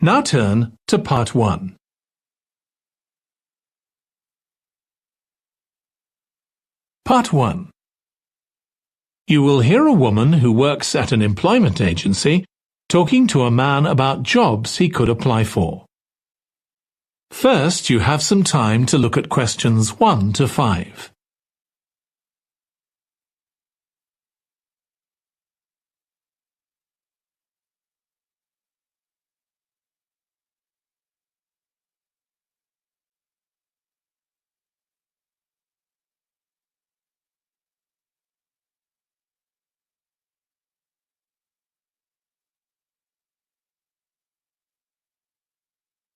Now turn to Part 1. Part 1. You will hear a woman who works at an employment agency talking to a man about jobs he could apply for. First, you have some time to look at questions 1 to 5.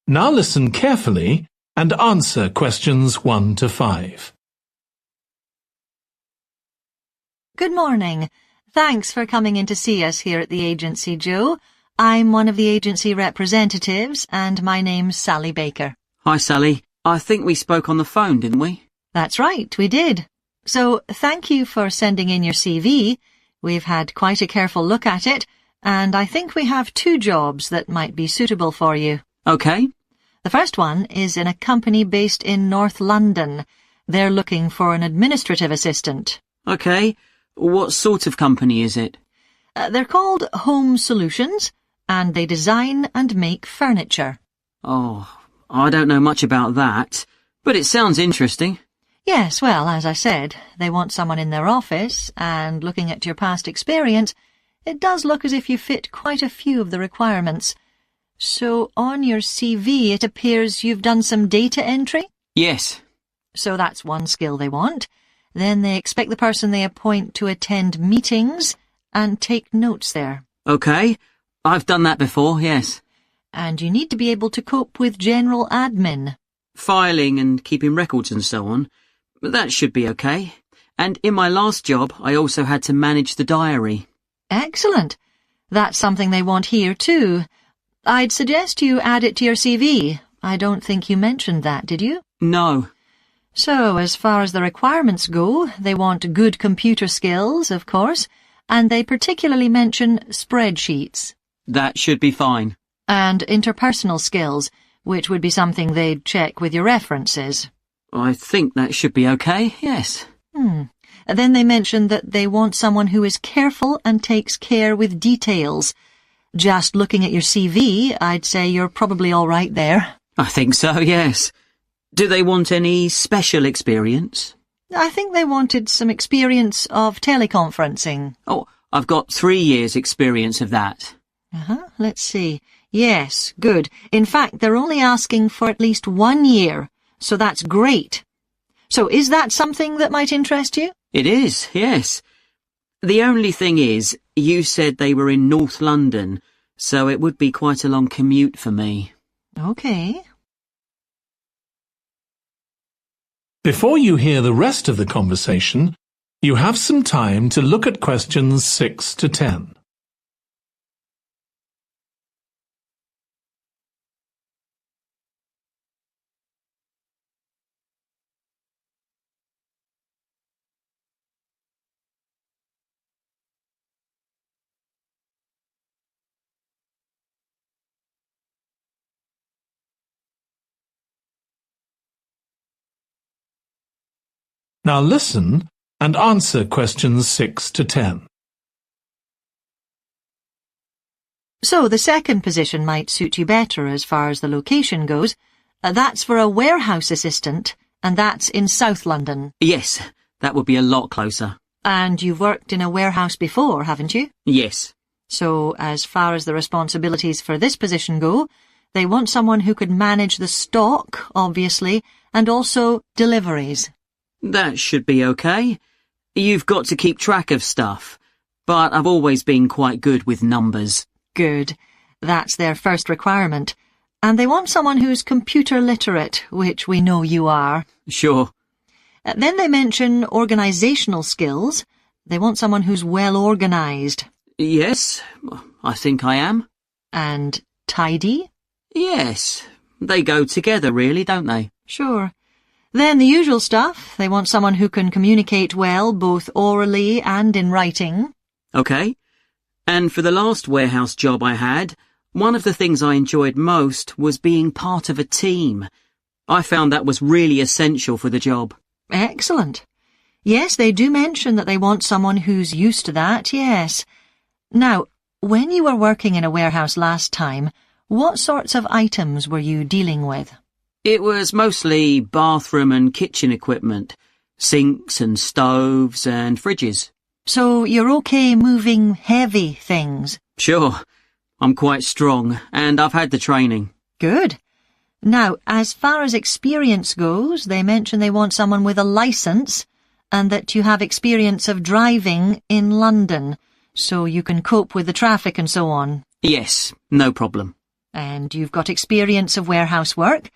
Now listen carefully and answer questions 1 to 5. Good morning. Thanks for coming in to see us here at the agency, Joe. I'm one of the agency representatives and my name's Sally Baker. Hi, Sally. I think we spoke on the phone, didn't we? That's right, we did. So thank you for sending in your CV. We've had quite a careful look at it, and I think we have 2 jobs that might be suitable for you. Okay. The first one is in a company based in North London. They're looking for an administrative assistant. Okay. What sort of company is it? They're called Home Solutions, and they design and make furniture. Oh, I don't know much about that, but it sounds interesting. Yes, well, as I said, they want someone in their office, and looking at your past experience, it does look as if you fit quite a few of the requirements. So on your CV it appears you've done some data entry? Yes. So that's one skill they want. Then they expect the person they appoint to attend meetings and take notes there. Okay. I've done that before, yes. And you need to be able to cope with general admin. Filing and keeping records and so on. That should be okay. And in my last job, I also had to manage the diary. Excellent. That's something they want here too. I'd suggest you add it to your CV. I don't think you mentioned that, did you? No. So, as far as the requirements go, they want good computer skills, of course, and they particularly mention spreadsheets. That should be fine. And interpersonal skills, which would be something they'd check with your references. I think that should be okay, yes. Then they mention that they want someone who is careful and takes care with details. Just looking at your CV, I'd say you're probably all right there. I think so, yes. Do they want any special experience? I think they wanted some experience of teleconferencing. Oh, I've got 3 years' experience of that. Let's see. Yes, good. In fact, they're only asking for at least 1 year, so that's great. So is that something that might interest you? It is, yes. The only thing is, you said they were in North London, so it would be quite a long commute for me. Okay. Before you hear the rest of the conversation, you have some time to look at questions 6 to 10. Now listen and answer questions 6 to 10. So the second position might suit you better as far as the location goes. That's for a warehouse assistant, and that's in South London. Yes, that would be a lot closer. And you've worked in a warehouse before, haven't you? Yes. So as far as the responsibilities for this position go, they want someone who could manage the stock, obviously, and also deliveries. That should be okay. You've got to keep track of stuff, but I've always been quite good with numbers. Good. That's their first requirement. And they want someone who's computer literate, which we know you are. Sure. Then they mention organisational skills. They want someone who's well organised. Yes, I think I am. And tidy? Yes, they go together really, don't they? Sure. Then the usual stuff. They want someone who can communicate well, both orally and in writing. Okay. And for the last warehouse job I had, One of the things I enjoyed most was being part of a team. I found that was really essential for the job. Excellent. Yes, they do mention that they want someone who's used to that, yes. Now, when you were working in a warehouse last time, what sorts of items were you dealing with? It was mostly bathroom and kitchen equipment, sinks and stoves and fridges. So you're okay moving heavy things? Sure, I'm quite strong and I've had the training. Good. Now, as far as experience goes, they mention they want someone with a licence and that you have experience of driving in London, so you can cope with the traffic and so on. Yes, no problem. And you've got experience of warehouse work.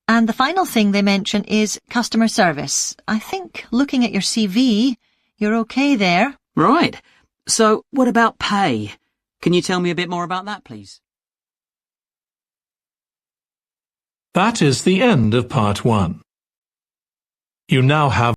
And the final thing they mention is customer service. I think, looking at your CV, you're okay there. Right. So, what about pay? Can you tell me a bit more about that, please? That is the end of part 1. You now have